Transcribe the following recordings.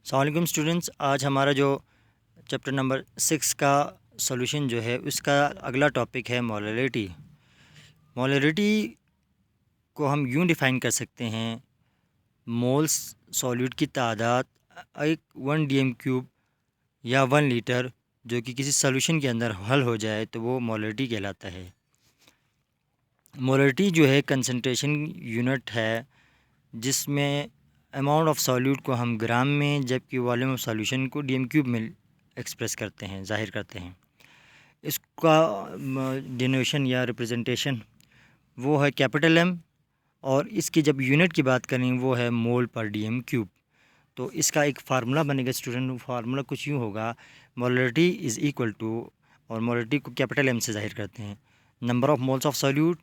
अस्सलाम स्टूडेंट्स, आज हमारा जो चैप्टर नंबर 6 का सॉल्यूशन जो है उसका अगला टॉपिक है मोलरिटी। मोलरिटी को हम यूं डिफ़ाइन कर सकते हैं, मोल्स सॉल्यूट की तादाद एक 1 DM³ या 1 लीटर जो कि किसी सॉल्यूशन के अंदर हल हो जाए तो वो मोलरिटी कहलाता है। मोलरिटी जो है कंसंट्रेशन यूनिट है जिसमें अमाउंट ऑफ सॉल्यूट को हम ग्राम में, जबकि वॉल्यूम ऑफ सॉल्यूशन को DM³ में एक्सप्रेस करते हैं, ज़ाहिर करते हैं। इसका डिनोशन या रिप्रेजेंटेशन वो है कैपिटल M, और इसकी जब यूनिट की बात करें वो है मोल पर DM³। तो इसका एक फार्मूला बनेगा स्टूडेंट। फार्मूला कुछ यूँ होगा, मोलरिटी इज़ इक्वल टू, और मोलरिटी को कैपिटल M से ज़ाहिर करते हैं, number of moles of solute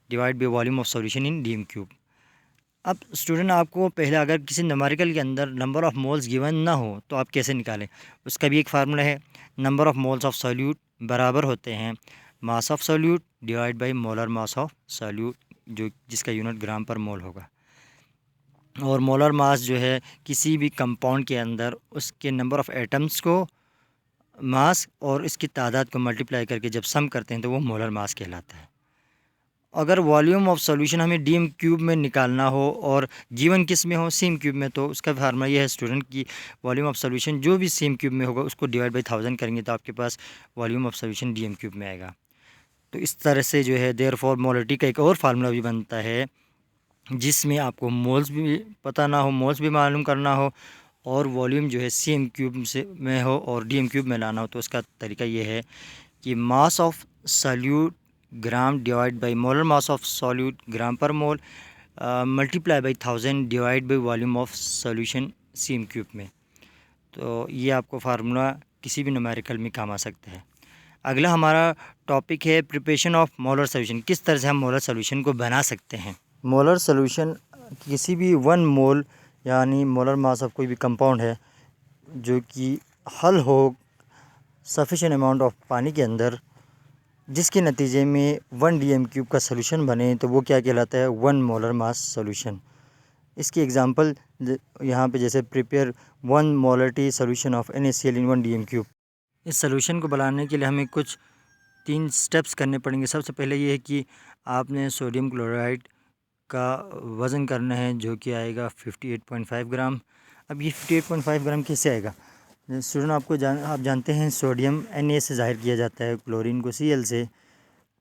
divide by volume of solution in DM³। अब स्टूडेंट आपको पहले अगर किसी न्यूमेरिकल के अंदर नंबर ऑफ़ मोल्स गिवन ना हो तो आप कैसे निकालें, उसका भी एक फार्मूला है। Number of moles of solute बराबर होते हैं मास of solute divide by molar mass of solute, जो जिसका यूनिट ग्राम पर मोल होगा। और मोलर मास जो है किसी भी कंपाउंड के अंदर उसके नंबर ऑफ़ एटम्स को मास और इसकी तादाद को मल्टीप्लाई करके जब सम करते हैं तो वो मोलर मास कहलाता है। अगर वॉल्यूम ऑफ सॉल्यूशन हमें DM³ में निकालना हो और गिवन किस में हो, CM³ में, तो उसका फार्मूला ये है स्टूडेंट की वॉल्यूम ऑफ सॉल्यूशन जो भी CM³ में होगा उसको डिवाइड बाई 1000 करेंगे तो आपके पास वॉल्यूम ऑफ सॉल्यूशन DM³ में आएगा। तो इस तरह से जो है देयरफॉर मोलरिटी का एक और फार्मूला भी बनता है जिसमें आपको मोल्स भी पता ना हो, मोल्स भी मालूम करना हो, और वॉल्यूम जो है CM³ से में हो और DM³ में लाना हो। तो उसका तरीका ये है कि mass of solute gram divide by molar mass of solute gram per mole multiply by 1000 divide by volume of solution CM³ में। तो ये आपको फार्मूला किसी भी न्यूमेरिकल में काम आ सकता है। अगला हमारा टॉपिक है प्रिपरेशन ऑफ मोलर सॉल्यूशन। किस तरह से हम मोलर सॉल्यूशन को बना सकते हैं। मोलर सॉल्यूशन किसी भी 1 मोल यानी मोलर मास ऑफ कोई भी कंपाउंड है जो कि हल हो सफिशिएंट अमाउंट ऑफ पानी के अंदर, जिसके नतीजे में 1 DM³ का सॉल्यूशन बने, तो वो क्या कहलाता है, 1 मोलर मास सॉल्यूशन। इसकी एग्जांपल यहाँ पे जैसे prepare 1 molarity solution of NaCl in 1 DM³। इस सॉल्यूशन को बनाने के लिए हमें कुछ 3 स्टेप्स करने पड़ेंगे। सबसे पहले ये है कि आपने सोडियम क्लोराइड का वज़न करना है जो कि आएगा 58.5 ग्राम। अब ये 58.5 ग्राम कैसे आएगा स्टूडेंट, आप जानते हैं सोडियम Na से ज़ाहिर किया जाता है, क्लोरीन को Cl से।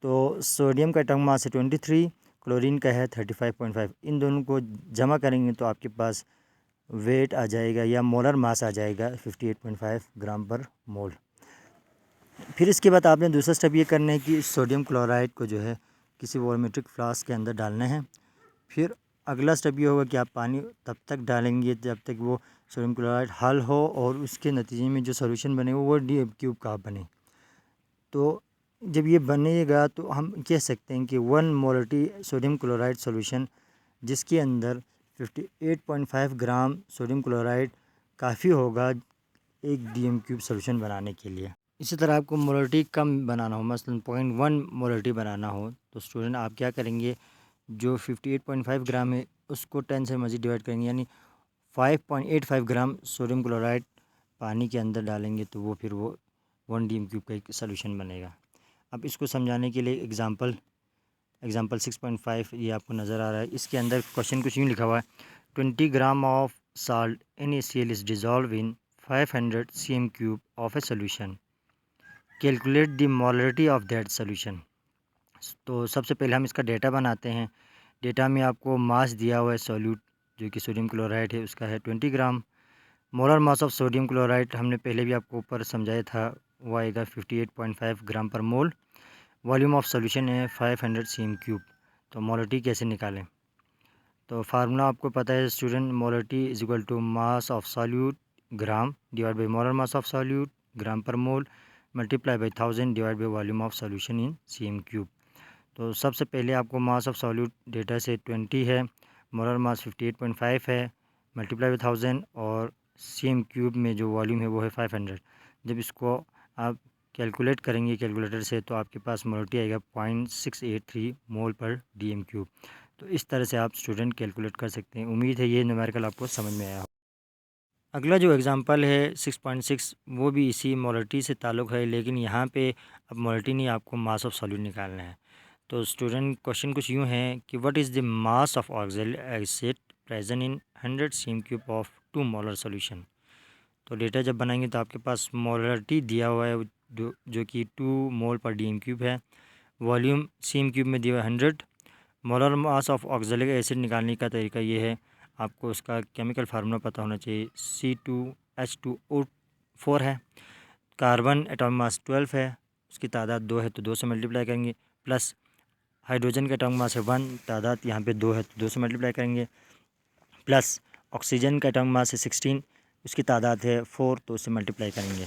तो सोडियम का एटॉमिक मास है 23, क्लोरीन का है 35.5। इन दोनों को जमा करेंगे तो आपके पास वेट आ जाएगा या मोलर मास आ जाएगा 58.5 ग्राम पर मोल। फिर इसके बाद आपने दूसरा स्टेप ये करना है कि सोडियम क्लोराइड को जो है किसी वॉल्यूमेट्रिक फ्लास्क के अंदर डालना है। फिर अगला स्टेप ये होगा कि आप पानी तब तक डालेंगे जब तक वो सोडियम क्लोराइड हल हो और उसके नतीजे में जो सॉल्यूशन बने वो DM³ का बने। तो जब ये बनेगा तो हम कह सकते हैं कि 1 मोलरिटी सोडियम क्लोराइड सॉल्यूशन जिसके अंदर 58.5 ग्राम सोडियम क्लोराइड काफ़ी होगा एक DM³ सॉल्यूशन बनाने के लिए। इसी तरह आपको मोलरिटी कम बनाना हो, मसलन 0.1 मोलरिटी बनाना हो, तो स्टूडेंट आप क्या करेंगे, जो 58.5 ग्राम है उसको 10 से मज़ीद डिवाइड करेंगे, यानी 5.85 ग्राम सोडियम क्लोराइड पानी के अंदर डालेंगे तो वो फिर वो 1 DM³ का एक सॉल्यूशन बनेगा। अब इसको समझाने के लिए एग्ज़ाम्पल 6.5 ये आपको नज़र आ रहा है। इसके अंदर क्वेश्चन कुछ यूँ लिखा हुआ है, 20 gram of salt NaCl is dissolve in 500 cm³ of a solution, calculate the molarity of that solution. तो सबसे पहले हम इसका डेटा बनाते हैं। डेटा में आपको मास दिया हुआ है सॉल्यूट जो कि सोडियम क्लोराइड है, उसका है 20 gram. Molar mass of sodium chloride हमने पहले भी आपको ऊपर समझाया था, वो आएगा 58.5 ग्राम per mole. Volume of solution है 500 cm³। तो मोलरिटी कैसे निकालें, तो फार्मूला आपको पता है student, molarity is equal to mass of solute gram divide by molar mass of solute gram per mole multiply by 1000 divide by volume of solution in CM³। तो सबसे पहले आपको मास ऑफ सॉल्यूट डेटा से 20 है, molar mass 58.5 है, multiply by 1000, और CM³ में जो वॉल्यूम है वो है 500। जब इसको आप कैलकुलेट करेंगे कैलकुलेटर से तो आपके पास मोलरिटी आएगा 0.683 मोल पर DM³। तो इस तरह से आप स्टूडेंट कैलकुलेट कर सकते हैं। उम्मीद है ये न्यूमेरिकल आपको समझ में आया हो। अगला जो एग्ज़ाम्पल है 6.6 वो भी इसी मोलरिटी से ताल्लुक़ है, लेकिन यहाँ पे अब मोलरिटी नहीं, आपको मास ऑफ सॉल्यूट निकालना है। तो स्टूडेंट क्वेश्चन कुछ यूँ है कि what is the mass of oxalic acid present in 100 cm³ of 2 molar solution. तो डेटा जब बनाएंगे तो आपके पास मोलरिटी दिया हुआ है जो कि 2 मोल पर dm³ है। वॉल्यूम cm³ में दिया हुआ है 100। Molar mass of oxalic acid निकालने का तरीका ये है, आपको उसका केमिकल फार्मूला पता होना चाहिए। C2H2O4 है। कार्बन एटॉमिक मास 12 है, उसकी तादाद 2 है तो 2 से मल्टीप्लाई करेंगे, प्लस हाइड्रोजन का एटॉमिक मास है 1, तादाद यहाँ पे 2 है तो 2 से मल्टीप्लाई करेंगे, प्लस ऑक्सीजन का एटॉमिक मास है 16, उसकी तादाद है 4 तो उससे मल्टीप्लाई करेंगे।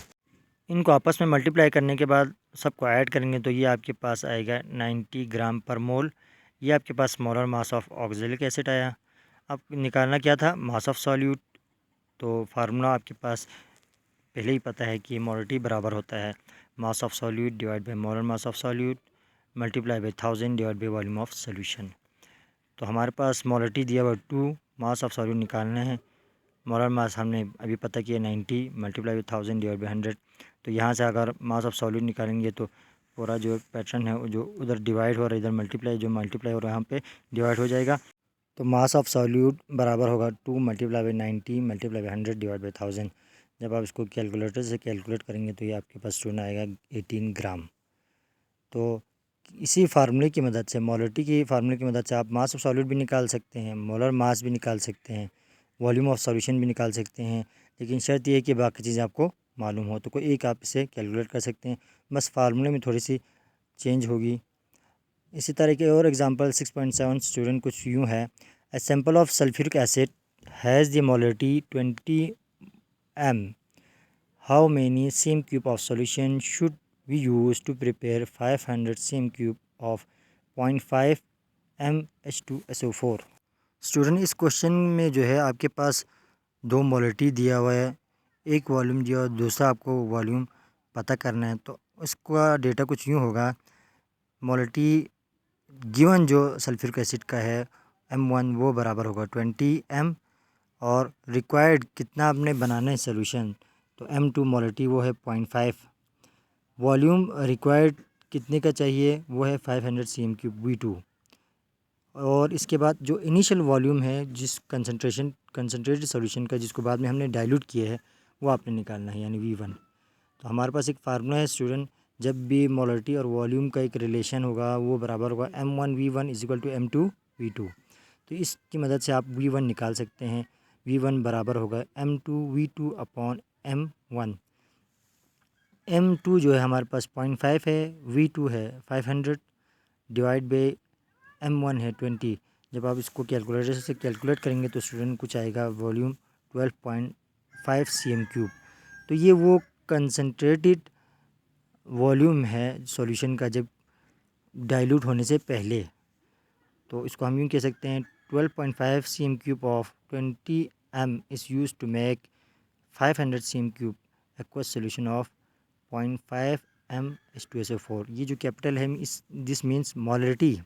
इनको आपस में मल्टीप्लाई करने के बाद सबको ऐड करेंगे तो ये आपके पास आएगा 90 ग्राम पर मोल। ये आपके पास molar mass of oxalic acid आया। अब निकालना क्या था, मास ऑफ सॉल्यूट। तो फार्मूला आपके पास पहले ही पता है कि मोलरिटी बराबर होता है मास of solute divide by molar mass of solute multiply by 1000 divide by volume of solution. तो हमारे पास मोलरिटी दिया हुआ 2, मास ऑफ सॉल्यूट निकालना है। मोलर मास हमने अभी पता किया 90 मल्टीप्लाई बाई 1000 डिवाइड बाई 100। तो यहाँ से अगर मास ऑफ सॉल्यूट निकालेंगे तो पूरा जो पैटर्न है जो उधर डिवाइड हो रहा है, इधर मल्टीप्लाई, जो मल्टीप्लाई हो रहा है यहाँ पे डिवाइड हो जाएगा। तो मास ऑफ सॉल्यूट बराबर होगा 2 multiply by 90 multiply by 100 divide by 1000। जब आप इसको कैलकुलेटर से कैलकुलेट करेंगे तो ये आपके पास स्टूडेंट आएगा 18 ग्राम। तो इसी फार्मूले की मदद से, मोलरिटी की फार्मूले की मदद से आप मास ऑफ सॉल्यूट भी निकाल सकते हैं, मोलर मास भी निकाल सकते हैं, वॉल्यूम ऑफ सॉल्यूशन भी निकाल सकते हैं। लेकिन शर्त यह है कि बाकी चीज़ें आपको मालूम हो, तो कोई एक आप इसे कैलकुलेट कर सकते हैं, बस फार्मूले में थोड़ी सी चेंज होगी। इसी तरह के और एग्जांपल 6.7 स्टूडेंट कुछ यूँ है, a sample of sulphuric acid has the molarity 20 m। How many cm³ of solution should we use to prepare 500 cm³ of 0.5 mH2SO4। Student इस क्वेश्चन में जो है आपके पास 2 मोलरिटी दिया हुआ है, एक वॉल्यूम दिया हुआ, दूसरा आपको वॉल्यूम पता करना है। तो इसका डेटा कुछ यूँ होगा, मोलरिटी गिवन जो सल्फ्यूरिक एसिड का है M1 वो बराबर होगा 20 m, और रिक्वायर्ड कितना आपने बनाना है सोल्यूशन, तो M2 मोलरिटी वो है 0.5। वॉल्यूम रिक्वायर्ड कितने का चाहिए, वो है 500 cm³ V2। और इसके बाद जो इनिशियल वॉल्यूम है, जिस कंसनट्रेटेड सॉल्यूशन का, जिसको बाद में हमने डाइल्यूट किया है, वो आपने निकालना है, यानी V1। तो हमारे पास एक फार्मूला है स्टूडेंट, जब भी मोलरिटी और वॉल्यूम का एक रिलेशन होगा वो बराबर होगा M1V1 इक्वल टू M2V2। तो इसकी मदद से आप V1 निकाल सकते हैं। V1 बराबर होगा M2V2 अपॉन M1। M2 जो है हमारे पास 0.5 है, V2 है 500 डिवाइड बाई M1 है 20। जब आप इसको कैलकुलेटर से कैलकुलेट करेंगे तो स्टूडेंट कुछ आएगा वॉल्यूम 12.5 cm³। तो ये वो कंसनट्रेटेड वॉल्यूम है सॉल्यूशन का जब डाइल्यूट होने से पहले। तो इसको हम यूँ कह सकते हैं 12.5 cm³ of 20 m is use to make 500 cm³ aqueous solution of 0.5 mH2SO4। ये जो कैपिटल है दिस मीन्स मोलरिटी।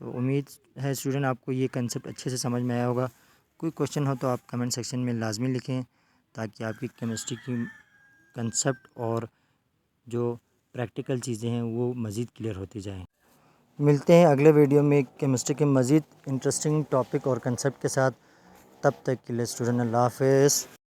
तो उम्मीद है स्टूडेंट आपको ये कंसेप्ट अच्छे से समझ में आया होगा। कोई क्वेश्चन हो तो आप कमेंट सेक्शन में लाजमी लिखें, ताकि आपकी केमिस्ट्री की कंसेप्ट और जो प्रैक्टिकल चीज़ें हैं वो मज़ीद क्लियर होती जाएं। मिलते हैं अगले वीडियो में केमिस्ट्री के मज़ीद इंटरेस्टिंग टॉपिक और कंसेप्ट के साथ। तब तक के लिए स्टूडेंट अल्लाह हाफ़िज़।